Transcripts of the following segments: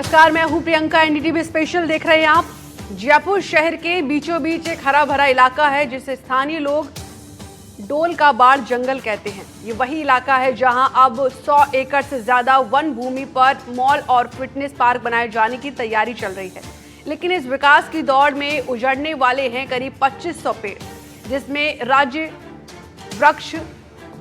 नमस्कार, मैं हूं प्रियंका। एनडीटीवी स्पेशल देख रहे हैं आप। जयपुर शहर के बीचों बीच एक हरा भरा इलाका है जिसे स्थानीय लोग डोल का बाड़ जंगल कहते हैं। ये वही इलाका है जहां अब 100 एकड़ से ज्यादा वन भूमि पर मॉल और फिटनेस पार्क बनाए जाने की तैयारी चल रही है। लेकिन इस विकास की दौड़ में उजड़ने वाले हैं करीब 2500 पेड़, जिसमें राज्य वृक्ष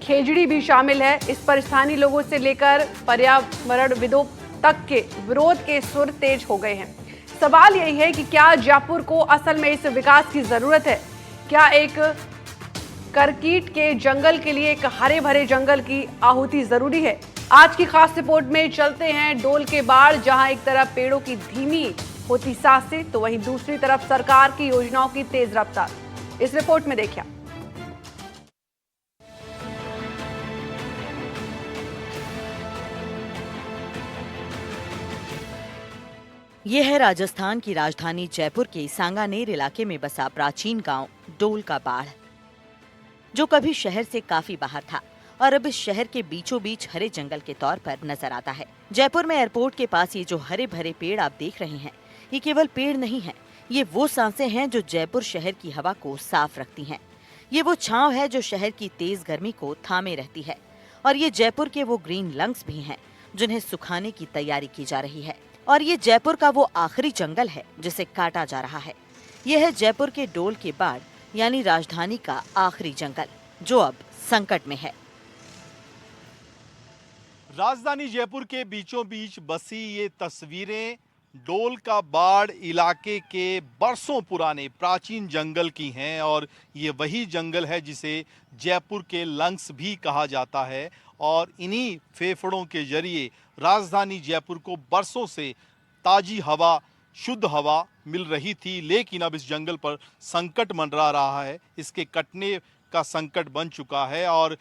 खेजड़ी भी शामिल है। इस पर स्थानीय लोगों से लेकर पर्यावरणविदों तक के विरोध के सुर तेज हो गए हैं। सवाल यही है कि क्या जयपुर को असल में इस विकास की जरूरत है? क्या एक करकीट के जंगल के लिए एक हरे भरे जंगल की आहुति जरूरी है? आज की खास रिपोर्ट में चलते हैं डोल के बाड़, जहां एक तरफ पेड़ों की धीमी होती सांसें तो वहीं दूसरी तरफ सरकार की योजनाओं की तेज रफ्तार। इस रिपोर्ट में देखिए। ये है राजस्थान की राजधानी जयपुर के सांगानेर इलाके में बसा प्राचीन गांव डोल का बाड़, जो कभी शहर से काफी बाहर था और अब इस शहर के बीचों बीच हरे जंगल के तौर पर नजर आता है। जयपुर में एयरपोर्ट के पास ये जो हरे भरे पेड़ आप देख रहे हैं, ये केवल पेड़ नहीं है, ये वो सांसें हैं जो जयपुर शहर की हवा को साफ रखती हैं। ये वो छांव है जो शहर की तेज गर्मी को थामे रहती है। और ये जयपुर के वो ग्रीन लंग्स भी हैं जिन्हें सुखाने की तैयारी की जा रही है। और ये जयपुर का वो आखिरी जंगल है जिसे काटा जा रहा है। ये है जयपुर के डोल के बाड़, यानी राजधानी का आखिरी जंगल, जो अब संकट में है। राजधानी जयपुर के बीचों बीच बसी ये तस्वीरें डोल का बाड़ इलाके के बरसों पुराने प्राचीन जंगल की हैं। और ये वही जंगल है जिसे जयपुर के लंग्स भी कहा जाता है। और इन्हीं फेफड़ों के जरिए राजधानी जयपुर को बरसों से ताजी हवा, शुद्ध हवा मिल रही थी। लेकिन अब इस जंगल पर संकट मंडरा रहा है, इसके कटने का संकट बन चुका है। और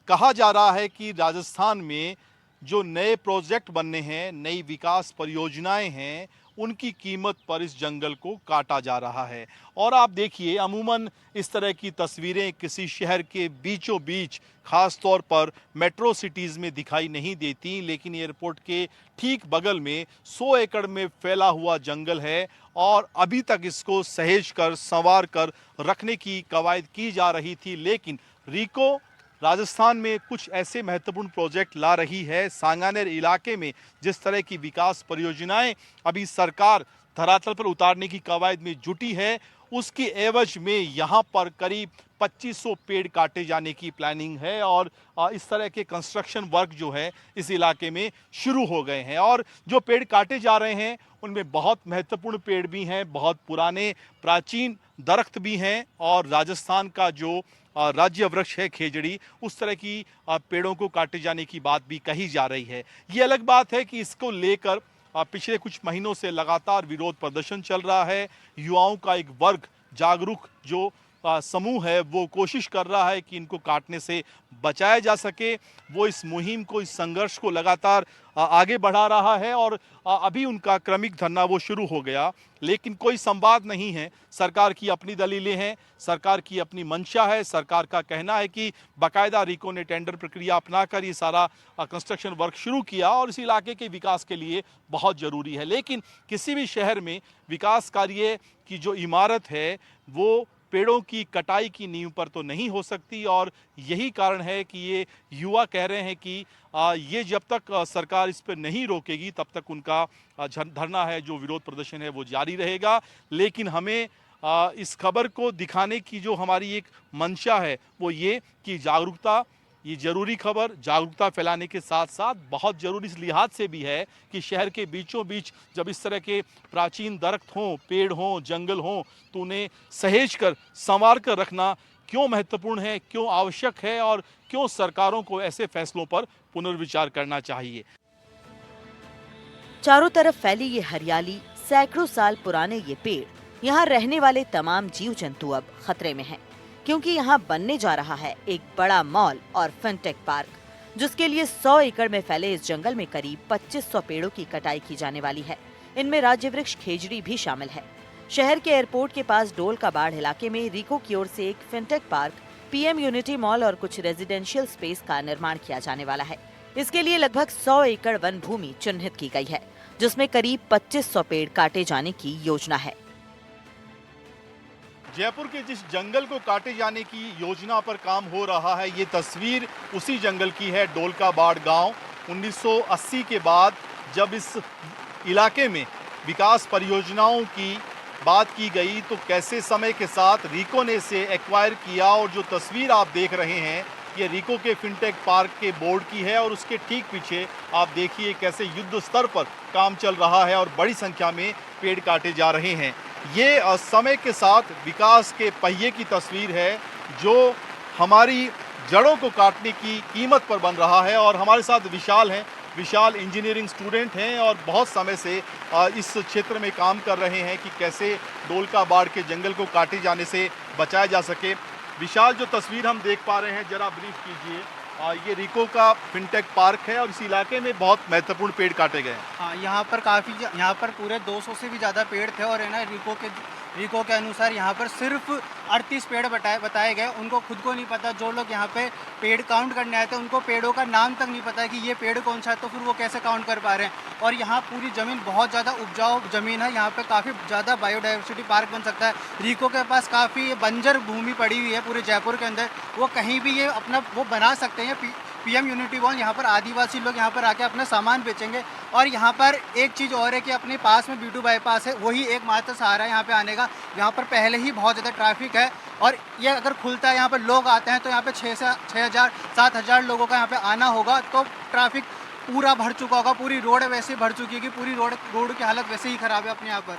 कहा जा रहा है कि राजस्थान में जो नए प्रोजेक्ट बनने हैं, नई विकास परियोजनाएं हैं, उनकी कीमत पर इस जंगल को काटा जा रहा है। और आप देखिए, अमूमन इस तरह की तस्वीरें किसी शहर के बीचों बीच, खास तौर पर मेट्रो सिटीज़ में दिखाई नहीं देती। लेकिन एयरपोर्ट के ठीक बगल में 100 एकड़ में फैला हुआ जंगल है और अभी तक इसको सहेज कर, संवार कर रखने की कवायद की जा रही थी। लेकिन रीको राजस्थान में कुछ ऐसे महत्वपूर्ण प्रोजेक्ट ला रही है। सांगानेर इलाके में जिस तरह की विकास परियोजनाएं अभी सरकार धरातल पर उतारने की कवायद में जुटी है, उसकी एवज में यहाँ पर करीब 2500 पेड़ काटे जाने की प्लानिंग है। और इस तरह के कंस्ट्रक्शन वर्क जो है इस इलाके में शुरू हो गए हैं। और जो पेड़ काटे जा रहे हैं उनमें बहुत महत्वपूर्ण पेड़ भी हैं, बहुत पुराने प्राचीन दरख्त भी हैं। और राजस्थान का जो राज्य वृक्ष है खेजड़ी, उस तरह की पेड़ों को काटे जाने की बात भी कही जा रही है। ये अलग बात है कि इसको लेकर पिछले कुछ महीनों से लगातार विरोध प्रदर्शन चल रहा है। युवाओं का एक वर्ग, जागरूक जो समूह है, वो कोशिश कर रहा है कि इनको काटने से बचाया जा सके। वो इस मुहिम को, इस संघर्ष को लगातार आगे बढ़ा रहा है। और अभी उनका क्रमिक धरना वो शुरू हो गया। लेकिन कोई संवाद नहीं है। सरकार की अपनी दलीलें हैं, सरकार की अपनी मंशा है। सरकार का कहना है कि बाकायदा रीको ने टेंडर प्रक्रिया अपनाकर ये सारा कंस्ट्रक्शन वर्क शुरू किया और इस इलाके के विकास के लिए बहुत ज़रूरी है। लेकिन किसी भी शहर में विकास कार्य की जो इमारत है वो पेड़ों की कटाई की नींव पर तो नहीं हो सकती। और यही कारण है कि ये युवा कह रहे हैं कि ये जब तक सरकार इस पर नहीं रोकेगी तब तक उनका धरना है, जो विरोध प्रदर्शन है, वो जारी रहेगा। लेकिन हमें इस खबर को दिखाने की जो हमारी एक मंशा है वो ये कि जागरूकता, ये जरूरी खबर जागरूकता फैलाने के साथ साथ बहुत ज़रूरी इस लिहाज से भी है कि शहर के बीचों बीच जब इस तरह के प्राचीन दरख्त हों, पेड़ हों, जंगल हों, तो उन्हें सहेज कर, संवार कर रखना क्यों महत्वपूर्ण है, क्यों आवश्यक है और क्यों सरकारों को ऐसे फैसलों पर पुनर्विचार करना चाहिए। चारों तरफ फैली ये हरियाली, सैकड़ों साल पुराने ये पेड़, यहाँ रहने वाले तमाम जीव जंतु अब खतरे में हैं, क्योंकि यहाँ बनने जा रहा है एक बड़ा मॉल और फिनटेक पार्क, जिसके लिए 100 एकड़ में फैले इस जंगल में करीब 2500 पेड़ों की कटाई की जाने वाली है। इनमें राज्य वृक्ष खेजड़ी भी शामिल है। शहर के एयरपोर्ट के पास डोल का बाड़ इलाके में रीको की ओर से एक fintech park, PM unity mall और कुछ रेजिडेंशियल स्पेस का निर्माण किया जाने वाला है। इसके लिए लगभग 100 एकड़ वन भूमि चिन्हित की गई है। जिसमें करीब 2500 पेड़ काटे जाने की योजना है। जयपुर के जिस जंगल को काटे जाने की योजना पर काम हो रहा है, ये तस्वीर उसी जंगल की है, डोलका बाड़ गांव। 1980 के बाद जब इस इलाके में विकास परियोजनाओं की बात की गई तो कैसे समय के साथ रीको ने इसे एक्वायर किया, और जो तस्वीर आप देख रहे हैं ये रीको के फिनटेक पार्क के बोर्ड की है, और उसके ठीक पीछे आप देखिए कैसे युद्ध स्तर पर काम चल रहा है और बड़ी संख्या में पेड़ काटे जा रहे हैं। ये समय के साथ विकास के पहिए की तस्वीर है जो हमारी जड़ों को काटने की कीमत पर बन रहा है। और हमारे साथ विशाल हैं। विशाल इंजीनियरिंग स्टूडेंट हैं और बहुत समय से इस क्षेत्र में काम कर रहे हैं कि कैसे डोलका बाड़ के जंगल को काटे जाने से बचाया जा सके। विशाल, जो तस्वीर हम देख पा रहे हैं जरा ब्रीफ कीजिए। ये रीको का फिनटेक पार्क है और इस इलाके में बहुत महत्वपूर्ण पेड़ काटे गए हैं। हाँ, यहाँ पर पूरे 200 से भी ज़्यादा पेड़ थे, और है ना रीको के अनुसार यहाँ पर सिर्फ 38 पेड़ बताए गए। उनको खुद को नहीं पता, जो लोग यहाँ पे पेड़ काउंट करने आए थे उनको पेड़ों का नाम तक नहीं पता है कि ये पेड़ कौन सा है, तो फिर वो कैसे काउंट कर पा रहे हैं। और यहाँ पूरी ज़मीन बहुत ज़्यादा उपजाऊ ज़मीन है, यहाँ पे काफ़ी ज़्यादा बायोडाइवर्सिटी पार्क बन सकता है। रीको के पास काफ़ी बंजर भूमि पड़ी हुई है पूरे जयपुर के अंदर, वो कहीं भी ये अपना वो बना सकते हैं पीएम यूनिटी मॉल। यहाँ पर आदिवासी लोग यहाँ पर आके अपना सामान बेचेंगे। और यहाँ पर एक चीज़ और है कि अपने पास में B2 बाईपास है, वही एकमात्र सहारा है यहाँ पे आने का। यहाँ पर पहले ही बहुत ज़्यादा ट्रैफिक है, और ये अगर खुलता है यहाँ पर लोग आते हैं तो यहाँ पे 6,000-7,000 लोगों का यहाँ पे आना होगा, तो ट्रैफिक पूरा भर चुका होगा। पूरी रोड वैसे ही भर चुकी है कि पूरी रोड की हालत वैसे ही ख़राब है अपने यहाँ पर।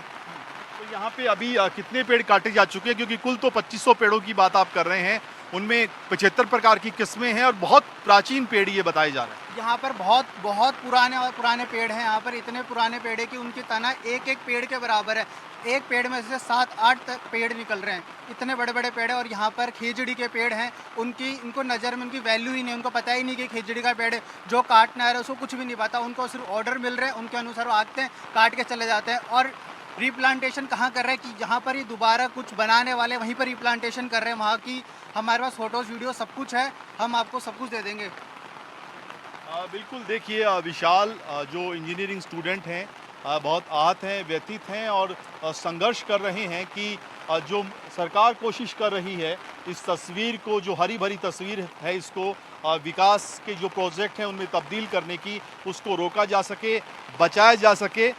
तो यहाँ पे अभी कितने पेड़ काटे जा चुके हैं, क्योंकि कुल तो 2500 पेड़ों की बात आप कर रहे हैं, उनमें 75 प्रकार की किस्में हैं और बहुत प्राचीन पेड़ ये बताए जा रहे हैं। यहाँ पर बहुत पुराने पेड़ हैं। यहाँ पर इतने पुराने पेड़ है कि उनकी तना एक पेड़ के बराबर है। एक पेड़ में से 7-8 पेड़ निकल रहे हैं, इतने बड़े बड़े पेड़ है। और यहाँ पर खेजड़ी के पेड़ हैं, इनको नज़र में उनकी वैल्यू ही नहीं, उनको पता ही नहीं कि खेजड़ी का पेड़ है। जो काटने आ रहा है उसको कुछ भी नहीं पता, उनको सिर्फ ऑर्डर मिल रहे हैं, उनके अनुसार वो आते हैं, काट के चले जाते हैं। और रिप्लांटेशन कहाँ कर रहे हैं कि जहाँ पर ये दोबारा कुछ बनाने वाले वहीं पर रिप्लांटेशन कर रहे हैं। वहाँ की हमारे पास फोटोज़ वीडियो सब कुछ है, हम आपको सब कुछ दे देंगे। बिल्कुल, देखिए विशाल जो इंजीनियरिंग स्टूडेंट हैं बहुत आहत हैं, व्यथित हैं और संघर्ष कर रहे हैं कि जो सरकार कोशिश कर रही है इस तस्वीर को, जो हरी भरी तस्वीर है, इसको विकास के जो प्रोजेक्ट हैं उनमें तब्दील करने की, उसको रोका जा सके, बचाया जा सके।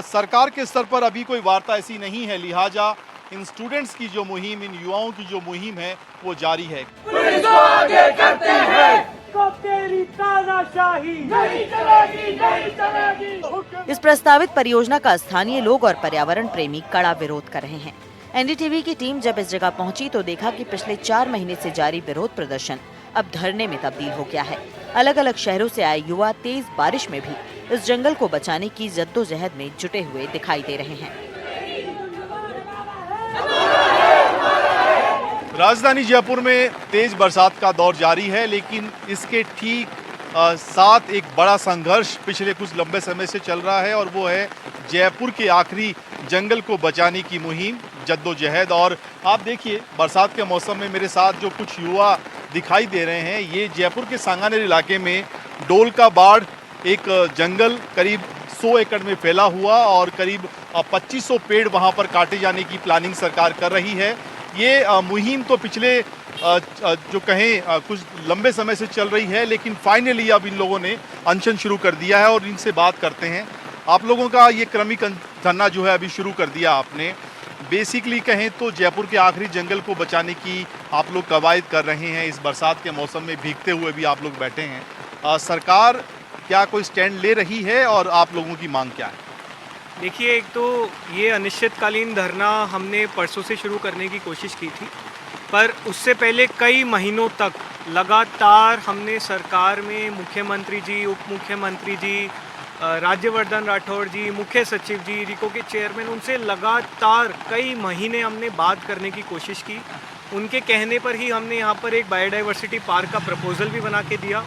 सरकार के स्तर पर अभी कोई वार्ता ऐसी नहीं है, लिहाजा इन स्टूडेंट्स की जो मुहिम, इन युवाओं की जो मुहिम है वो जारी है। पुलिस को आगे करते हैं, तेरी तानाशाही नहीं चलेगी, नहीं चलेगी। इस प्रस्तावित परियोजना का स्थानीय लोग और पर्यावरण प्रेमी कड़ा विरोध कर रहे हैं। एनडीटीवी की टीम जब इस जगह पहुंची तो देखा कि पिछले 4 महीने से जारी विरोध प्रदर्शन अब धरने में तब्दील हो गया है। अलग अलग शहरों से आए युवा तेज बारिश में भी इस जंगल को बचाने की जद्दोजहद में जुटे हुए दिखाई दे रहे हैं। राजधानी जयपुर में तेज बरसात का दौर जारी है, लेकिन इसके ठीक साथ एक बड़ा संघर्ष पिछले कुछ लंबे समय से चल रहा है, और वो है जयपुर के आखिरी जंगल को बचाने की मुहिम, जद्दोजहद। और आप देखिए बरसात के मौसम में मेरे साथ जो कुछ युवा दिखाई दे रहे हैं, ये जयपुर के सांगानेर इलाके में डोलका बाड़ एक जंगल करीब 100 एकड़ में फैला हुआ, और करीब 2500 पेड़ वहाँ पर काटे जाने की प्लानिंग सरकार कर रही है। ये मुहिम तो पिछले जो कहें कुछ लंबे समय से चल रही है, लेकिन फाइनली अब इन लोगों ने अनशन शुरू कर दिया है, और इनसे बात करते हैं। आप लोगों का ये क्रमिक धरना जो है अभी शुरू कर दिया आपने, बेसिकली कहें तो जयपुर के आखिरी जंगल को बचाने की आप लोग कवायद कर रहे हैं। इस बरसात के मौसम में भीगते हुए भी आप लोग बैठे हैं। सरकार क्या कोई स्टैंड ले रही है और आप लोगों की मांग क्या है? देखिए, एक तो ये अनिश्चितकालीन धरना हमने परसों से शुरू करने की कोशिश की थी, पर उससे पहले कई महीनों तक लगातार हमने सरकार में मुख्यमंत्री जी, उप मुख्यमंत्री जी, राज्यवर्धन राठौड़ जी, मुख्य सचिव जी, रीको के चेयरमैन, उनसे लगातार कई महीने हमने बात करने की कोशिश की। उनके कहने पर ही हमने यहाँ पर एक बायोडाइवर्सिटी पार्क का प्रपोज़ल भी बना के दिया,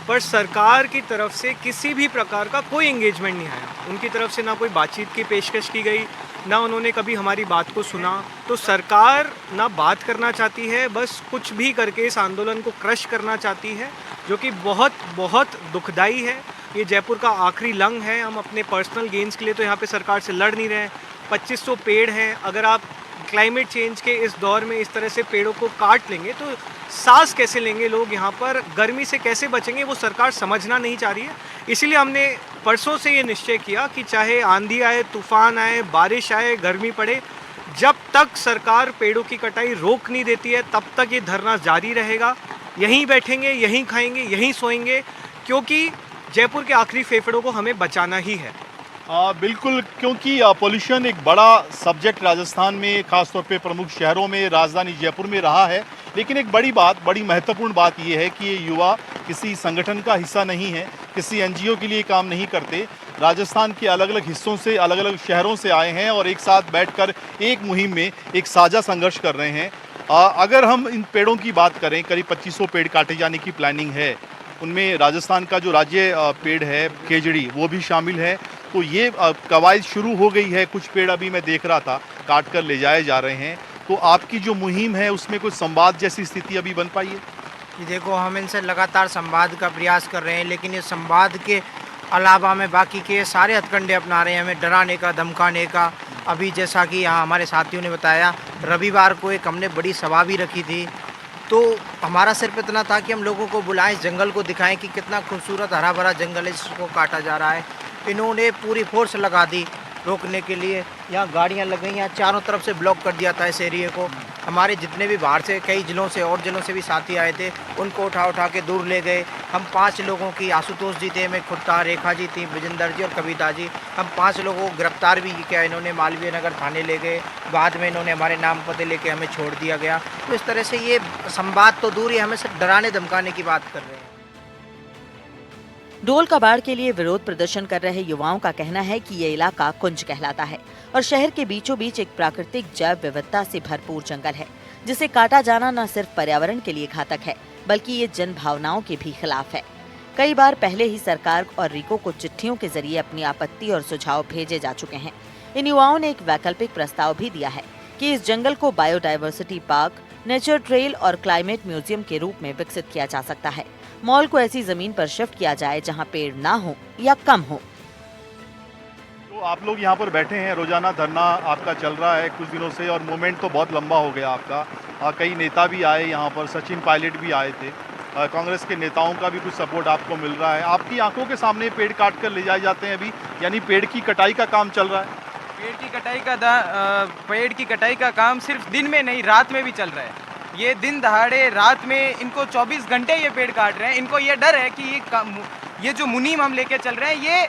पर सरकार की तरफ से किसी भी प्रकार का कोई एंगेजमेंट नहीं आया। उनकी तरफ से ना कोई बातचीत की पेशकश की गई, ना उन्होंने कभी हमारी बात को सुना। तो सरकार ना बात करना चाहती है, बस कुछ भी करके इस आंदोलन को क्रश करना चाहती है, जो कि बहुत बहुत दुखदाई है। ये जयपुर का आखिरी लंग है। हम अपने पर्सनल गेन्स के लिए तो यहाँ पे सरकार से लड़ नहीं रहे हैं। 2500 पेड़ हैं। अगर आप क्लाइमेट चेंज के इस दौर में इस तरह से पेड़ों को काट लेंगे तो सांस कैसे लेंगे लोग, यहाँ पर गर्मी से कैसे बचेंगे, वो सरकार समझना नहीं चाह रही है। इसीलिए हमने परसों से ये निश्चय किया कि चाहे आंधी आए, तूफान आए, बारिश आए, गर्मी पड़े, जब तक सरकार पेड़ों की कटाई रोक नहीं देती है तब तक ये धरना जारी रहेगा। यहीं बैठेंगे, यहीं खाएंगे, यहीं सोएंगे, क्योंकि जयपुर के आखिरी फेफड़ों को हमें बचाना ही है। बिल्कुल, क्योंकि पोल्यूशन एक बड़ा सब्जेक्ट राजस्थान में, खासतौर पे प्रमुख शहरों में, राजधानी जयपुर में रहा है। लेकिन एक बड़ी महत्वपूर्ण बात यह है कि ये युवा किसी संगठन का हिस्सा नहीं है, किसी एनजीओ के लिए काम नहीं करते। राजस्थान के अलग अलग हिस्सों से, अलग अलग शहरों से आए हैं और एक साथ बैठकर एक मुहिम में एक साझा संघर्ष कर रहे हैं। अगर हम इन पेड़ों की बात करें, करीब 2500 पेड़ काटे जाने की प्लानिंग है। उनमें राजस्थान का जो राज्य पेड़ है केजड़ी, वो भी शामिल है। तो ये कवायद शुरू हो गई है। कुछ पेड़ अभी मैं देख रहा था काट कर ले जाए जा रहे हैं। तो आपकी जो मुहिम है उसमें कुछ संवाद जैसी स्थिति अभी बन पाई है? ये देखो, हम इनसे लगातार संवाद का प्रयास कर रहे हैं, लेकिन इस संवाद के अलावा में बाकी के सारे हथकंडे अपना रहे हैं, हमें डराने का, धमकाने का। अभी जैसा कि यहाँ हमारे साथियों ने बताया, रविवार को एक हमने बड़ी सभा भी रखी थी। तो हमारा सिर्फ इतना था कि हम लोगों को बुलाएं, इस जंगल को दिखाएं कि कितना खूबसूरत हरा भरा जंगल है जिसको काटा जा रहा है। इन्होंने पूरी फोर्स लगा दी रोकने के लिए। यहाँ गाड़ियाँ लग गई, यहाँ चारों तरफ से ब्लॉक कर दिया था इस एरिए को। हमारे जितने भी बाहर से, कई जिलों से और जिलों से भी साथी आए थे, उनको उठा के दूर ले गए। हम 5 लोगों की, आशुतोष जी थे, मैं खुद था, रेखा जी थी, विजेंदर जी और कविता जी, हम 5 लोगों को गिरफ्तार भी किया इन्होंने। मालवीय नगर थाने ले गए, बाद में इन्होंने हमारे नाम पते लेके हमें छोड़ दिया गया। तो इस तरह से ये संवाद तो दूर ही, हमें सिर्फ डराने धमकाने की बात कर रहे हैं। डोल का बाढ़ के लिए विरोध प्रदर्शन कर रहे युवाओं का कहना है कि ये इलाका कुंज कहलाता है और शहर के बीचों बीच एक प्राकृतिक जैव विविधता से भरपूर जंगल है, जिसे काटा जाना न सिर्फ पर्यावरण के लिए घातक है बल्कि ये जन भावनाओं के भी खिलाफ है। कई बार पहले ही सरकार और रीको को चिट्ठियों के जरिए अपनी आपत्ति और सुझाव भेजे जा चुके हैं। इन युवाओं ने एक वैकल्पिक प्रस्ताव भी दिया है कि इस जंगल को बायोडायवर्सिटी पार्क, नेचर ट्रेल और क्लाइमेट म्यूजियम के रूप में विकसित किया जा सकता है। मॉल को ऐसी जमीन पर शिफ्ट किया जाए जहां पेड़ ना हो या कम हो। तो आप लोग यहाँ पर बैठे हैं, रोजाना धरना आपका चल रहा है कुछ दिनों से और मूवमेंट तो बहुत लंबा हो गया आपका। कई नेता भी आए यहाँ पर, सचिन पायलट भी आए थे, कांग्रेस के नेताओं का भी कुछ सपोर्ट आपको मिल रहा है। आपकी आंखों के सामने पेड़ काट कर ले जाए जाते हैं अभी, यानी पेड़ की कटाई का काम चल रहा है। पेड़ की कटाई का काम सिर्फ दिन में नहीं, रात में भी चल रहा है। ये दिन दहाड़े रात में इनको 24 घंटे ये पेड़ काट रहे हैं। इनको ये डर है कि ये जो मुनीम हम लेके चल रहे हैं ये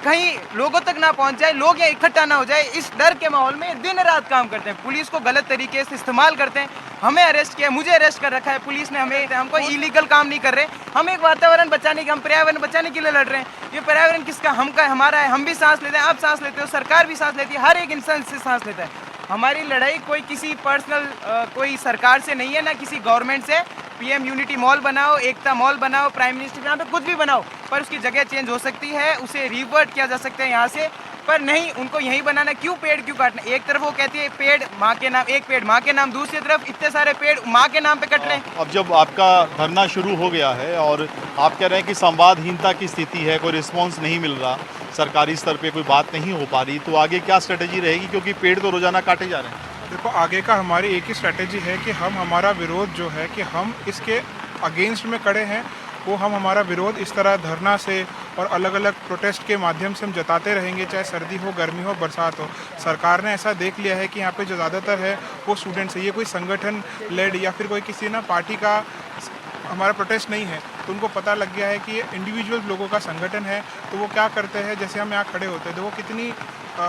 कहीं लोगों तक ना पहुंच जाए, लोग यहाँ इकट्ठा ना हो जाए। इस डर के माहौल में दिन रात काम करते हैं, पुलिस को गलत तरीके से इस्तेमाल करते हैं। हमें अरेस्ट किया, मुझे अरेस्ट कर रखा है पुलिस ने। हम कोई इलीगल काम नहीं कर रहे। हम एक वातावरण बचाने के, हम पर्यावरण बचाने के लिए लड़ रहे हैं। ये पर्यावरण किसका? हमारा है। हम भी सांस लेते हैं, आप सांस लेते हो, सरकार भी सांस लेती है, हर एक इंसान से सांस लेता है। हमारी लड़ाई कोई किसी पर्सनल कोई सरकार से नहीं है, ना किसी गवर्नमेंट से। पीएम यूनिटी मॉल बनाओ, एकता मॉल बनाओ, प्राइम मिनिस्टर यहाँ पे कुछ भी बनाओ, पर उसकी जगह चेंज हो सकती है, उसे रिवर्ट किया जा सकता है यहाँ से, पर नहीं, उनको यहीं बनाना। क्यों पेड़ क्यों काटना? एक तरफ वो कहती है पेड़ माँ के नाम, एक पेड़ माँ के नाम, दूसरी तरफ इतने सारे पेड़ माँ के नाम पे कट रहे हैं। अब जब आपका धरना शुरू हो गया है और आप कह रहे हैं कि संवादहीनता की स्थिति है, कोई रिस्पॉन्स नहीं मिल रहा, सरकारी स्तर पे कोई बात नहीं हो पा रही, तो आगे क्या स्ट्रेटेजी रहेगी? क्योंकि पेड़ तो रोजाना काटे जा रहे हैं। देखो, आगे का हमारी एक ही स्ट्रेटेजी है कि हमारा विरोध जो है कि हम इसके अगेंस्ट में खड़े हैं। वो हमारा विरोध इस तरह धरना से और अलग अलग प्रोटेस्ट के माध्यम से हम जताते रहेंगे, चाहे सर्दी हो, गर्मी हो, बरसात हो। सरकार ने ऐसा देख लिया है कि यहाँ पे जो ज़्यादातर है वो स्टूडेंट्स है। ये कोई संगठन लेड या फिर कोई किसी ना पार्टी का हमारा प्रोटेस्ट नहीं है। तो उनको पता लग गया है कि ये इंडिविजुअल लोगों का संगठन है। तो वो क्या करते हैं, जैसे हम यहाँ खड़े होते हैं, देखो कितनी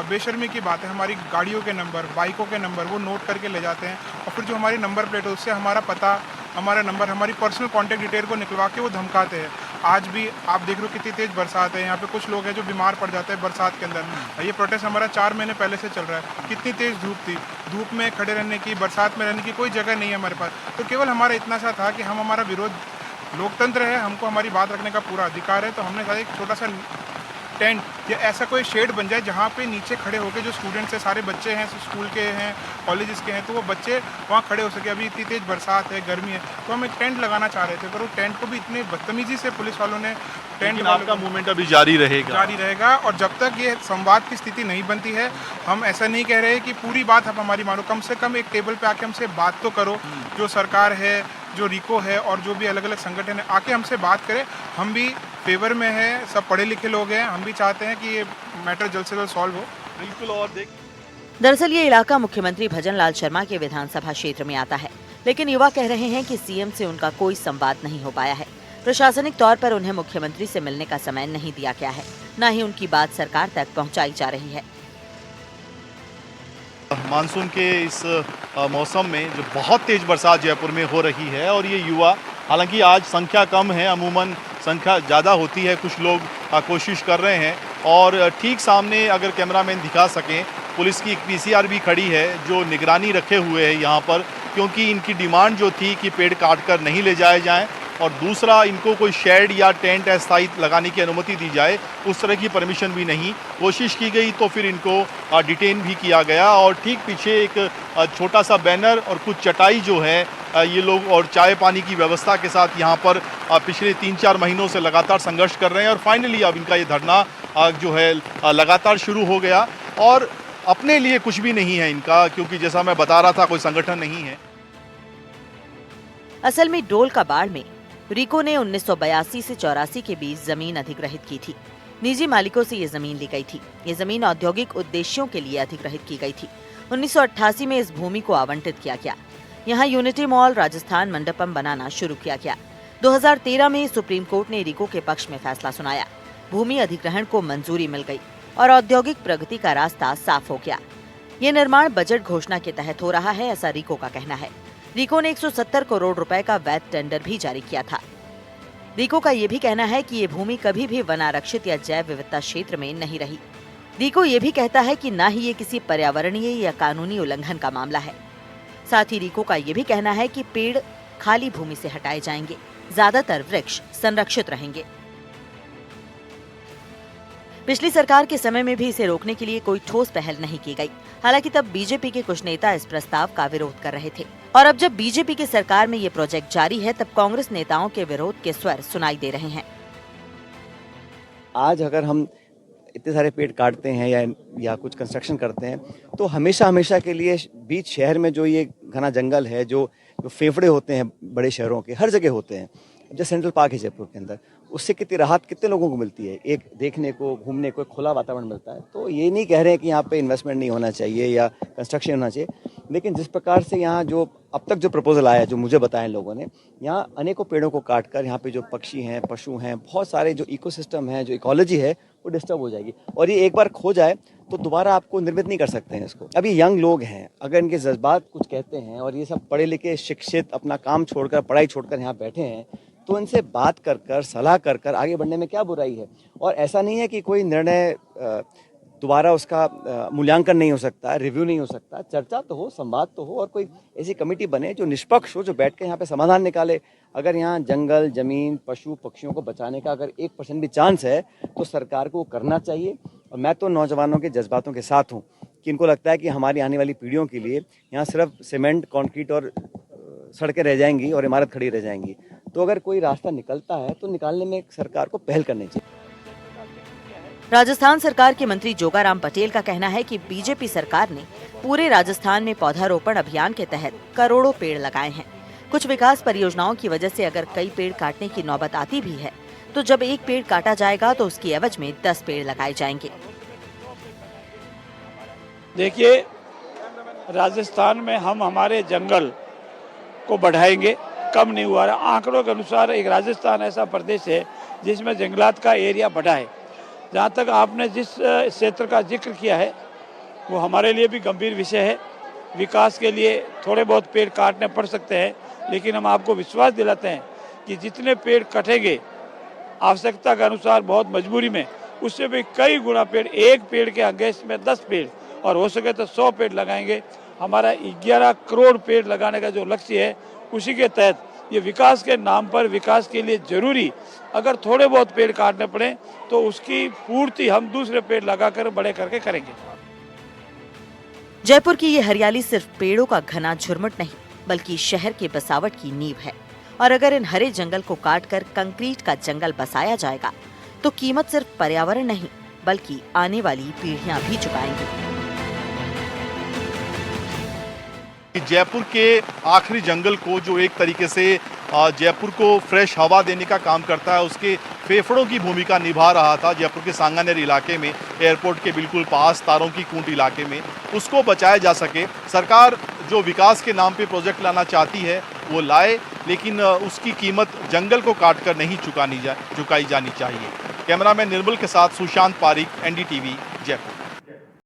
बेशर्मी की बात है। हमारी गाड़ियों के नंबर, बाइकों के नंबर वो नोट करके ले जाते हैं और फिर जो हमारी नंबर प्लेट है उससे हमारा पता, हमारा नंबर, हमारी पर्सनल कॉन्टैक्ट डिटेल को निकलवा के वो धमकाते हैं। आज भी आप देख रहे हो कितनी तेज़ बरसात है, यहाँ पे कुछ लोग हैं जो बीमार पड़ जाते हैं बरसात के अंदर। ये प्रोटेस्ट हमारा 4 महीने पहले से चल रहा है। कितनी तेज़ धूप थी, धूप में खड़े रहने की, बरसात में रहने की कोई जगह नहीं है हमारे पास। तो केवल हमारा इतना सा था कि हम, हमारा विरोध, लोकतंत्र है, हमको हमारी बात रखने का पूरा अधिकार है। तो हमने एक छोटा सा टेंट या ऐसा कोई शेड बन जाए जहाँ पे नीचे खड़े होकर जो स्टूडेंट्स हैं, सारे बच्चे हैं, स्कूल के हैं, कॉलेजेस के हैं, तो वो बच्चे वहाँ खड़े हो सके। अभी इतनी तेज़ बरसात है, गर्मी है, तो हम एक टेंट लगाना चाह रहे थे, पर वो टेंट को भी इतने बदतमीजी से पुलिस वालों ने टेंट आपका मूवमेंट अभी जारी रहेगा और जब तक ये संवाद की स्थिति नहीं बनती है, हम ऐसा नहीं कह रहे कि पूरी बात आप हमारी मानो, कम से कम एक टेबल पे आके हमसे बात तो करो। जो सरकार है, जो रिको है और जो भी अलग अलग संगठन है, आके हमसे बात करें। हम भी फेवर में हैं, सब पढ़े लिखे लोग हैं, हम भी चाहते हैं कि ये मैटर जल्द से जल्द सॉल्व हो। बिल्कुल। और दरअसल ये इलाका मुख्यमंत्री भजन लाल शर्मा के विधानसभा क्षेत्र में आता है, लेकिन युवा कह रहे हैं कि सीएम से उनका कोई संवाद नहीं हो पाया है। प्रशासनिक तौर पर उन्हें मुख्यमंत्री से मिलने का समय नहीं दिया गया है, न ही उनकी बात सरकार तक पहुंचाई जा रही है। मानसून के इस मौसम में जो बहुत तेज बरसात जयपुर में हो रही है और ये युवा, हालांकि आज संख्या कम है, अमूमन संख्या ज़्यादा होती है, कुछ लोग कोशिश कर रहे हैं और ठीक सामने अगर कैमरामैन दिखा सकें, पुलिस की एक पीसीआर भी खड़ी है जो निगरानी रखे हुए है यहाँ पर, क्योंकि इनकी डिमांड जो थी कि पेड़ काट कर नहीं ले जाए जाएँ और दूसरा इनको कोई शेड या टेंट अस्थायी लगाने की अनुमति दी जाए, उस तरह की परमिशन भी नहीं। कोशिश की गई तो फिर इनको डिटेन भी किया गया और ठीक पीछे एक छोटा सा बैनर और कुछ चटाई जो है ये लोग और चाय पानी की व्यवस्था के साथ यहाँ पर पिछले 3-4 महीनों से लगातार संघर्ष कर रहे हैं और फाइनली अब इनका ये धरना जो है लगातार शुरू हो गया और अपने लिए कुछ भी नहीं है इनका, क्योंकि जैसा मैं बता रहा था कोई संगठन नहीं है। असल में डोल का बाढ़ में रिको ने 1982 से 84 के बीच जमीन अधिग्रहित की थी। निजी मालिकों से ये जमीन ली गई थी। ये जमीन औद्योगिक उद्देश्यों के लिए अधिग्रहित की गई थी। 1988 में इस भूमि को आवंटित किया गया। यहाँ यूनिटी मॉल, राजस्थान मंडपम बनाना शुरू किया गया। 2013 में सुप्रीम कोर्ट ने रिको के पक्ष में फैसला सुनाया। भूमि अधिग्रहण को मंजूरी मिल गई और औद्योगिक प्रगति का रास्ता साफ हो गया। ये निर्माण बजट घोषणा के तहत हो रहा है, ऐसा रिको का कहना है। रिको ने 170 करोड़ रुपए का वैध टेंडर भी जारी किया था। रिको का ये भी कहना है कि ये भूमि कभी भी वनारक्षित या जैव विविधता क्षेत्र में नहीं रही। रिको ये भी कहता है कि न ही ये किसी पर्यावरणीय या कानूनी उल्लंघन का मामला है। साथ ही रिको का ये भी कहना है कि पेड़ खाली भूमि से हटाए जाएंगे, ज्यादातर वृक्ष संरक्षित रहेंगे। पिछली सरकार के समय में भी इसे रोकने के लिए कोई ठोस पहल नहीं की गई। हालांकि तब बीजेपी के कुछ नेता इस प्रस्ताव का विरोध कर रहे थे और अब जब बीजेपी की सरकार में ये प्रोजेक्ट जारी है, तब कांग्रेस नेताओं के विरोध के स्वर सुनाई दे रहे हैं। आज अगर हम इतने सारे पेड़ काटते हैं या कुछ कंस्ट्रक्शन करते हैं, तो हमेशा के लिए बीच शहर में जो ये घना जंगल है, जो फेफड़े होते हैं बड़े शहरों के, हर जगह होते हैं। जो सेंट्रल पार्क है जयपुर के अंदर, उससे कितनी राहत कितने लोगों को मिलती है, एक देखने को, घूमने को, खुला वातावरण मिलता है। तो ये नहीं कह रहे हैं कि यहाँ पे इन्वेस्टमेंट नहीं होना चाहिए या कंस्ट्रक्शन होना चाहिए, लेकिन जिस प्रकार से यहाँ जो अब तक जो प्रपोजल आया है, जो मुझे बताया लोगों ने, यहाँ अनेकों पेड़ों को काटकर यहाँ पे जो पक्षी हैं, पशु हैं, बहुत सारे जो इकोसिस्टम है, जो इकोलॉजी है, वो डिस्टर्ब हो जाएगी और ये एक बार खो जाए तो दोबारा आपको निर्मित नहीं कर सकते हैं इसको। अभी यंग लोग हैं, अगर इनके जज्बात कुछ कहते हैं और ये सब पढ़े लिखे शिक्षित अपना काम छोड़कर, पढ़ाई छोड़कर यहाँ बैठे हैं, तो इनसे बात कर सलाह कर आगे बढ़ने में क्या बुराई है। और ऐसा नहीं है कि कोई निर्णय दोबारा उसका मूल्यांकन नहीं हो सकता, रिव्यू नहीं हो सकता। चर्चा तो हो, संवाद तो हो और कोई ऐसी कमेटी बने जो निष्पक्ष हो, जो बैठ के यहाँ पे समाधान निकाले। अगर यहाँ जंगल, जमीन, पशु पक्षियों को बचाने का अगर 1% भी चांस है तो सरकार को करना चाहिए। और मैं तो नौजवानों के जज्बातों के साथ हूँ कि इनको लगता है कि हमारी आने वाली पीढ़ियों के लिए यहाँ सिर्फ सीमेंट, कंक्रीट और सड़कें रह जाएंगी और इमारत खड़ी रह जाएंगी। तो अगर कोई रास्ता निकलता है तो निकालने में सरकार को पहल करनी चाहिए। राजस्थान सरकार के मंत्री जोगाराम पटेल का कहना है कि बीजेपी सरकार ने पूरे राजस्थान में पौधारोपण अभियान के तहत करोड़ों पेड़ लगाए हैं। कुछ विकास परियोजनाओं की वजह से अगर कई पेड़ काटने की नौबत आती भी है, तो जब एक पेड़ काटा जाएगा तो उसकी एवज में 10 पेड़ लगाए जाएंगे। देखिए, राजस्थान में हम हमारे जंगल को बढ़ाएंगे, कम नहीं हुआ। आंकड़ों के अनुसार एक राजस्थान ऐसा प्रदेश है जिसमें जंगलात का एरिया बढ़ा है। जहाँ तक आपने जिस क्षेत्र का जिक्र किया है वो हमारे लिए भी गंभीर विषय है। विकास के लिए थोड़े बहुत पेड़ काटने पड़ सकते हैं, लेकिन हम आपको विश्वास दिलाते हैं कि जितने पेड़ कटेंगे आवश्यकता के अनुसार, बहुत मजबूरी में, उससे भी कई गुना पेड़, एक पेड़ के अगेंस्ट में 10 पेड़ और हो सके तो 100 पेड़ लगाएंगे। हमारा 11 करोड़ पेड़ लगाने का जो लक्ष्य है, उसी के तहत ये विकास के नाम पर, विकास के लिए जरूरी अगर थोड़े बहुत पेड़ काटने पड़े तो उसकी पूर्ति हम दूसरे पेड़ लगाकर बड़े करके करेंगे। जयपुर की ये हरियाली सिर्फ पेड़ों का घना झुरमुट नहीं बल्कि शहर के बसावट की नींव है और अगर इन हरे जंगल को काटकर कंक्रीट का जंगल बसाया जाएगा तो कीमत सिर्फ पर्यावरण नहीं बल्कि आने वाली पीढ़ियां भी चुकाएंगी। जयपुर के आखिरी जंगल को जो एक तरीके से जयपुर को फ्रेश हवा देने का काम करता है, उसके फेफड़ों की भूमिका निभा रहा था जयपुर के सांगानेर इलाके में, एयरपोर्ट के बिल्कुल पास, तारों की कूंट इलाके में, उसको बचाया जा सके। सरकार जो विकास के नाम पे प्रोजेक्ट लाना चाहती है वो लाए, लेकिन उसकी कीमत जंगल को काटकर नहीं चुकाई जानी चाहिए। कैमरामैन निर्मल के साथ सुशांत पारिक, NDTV, जयपुर।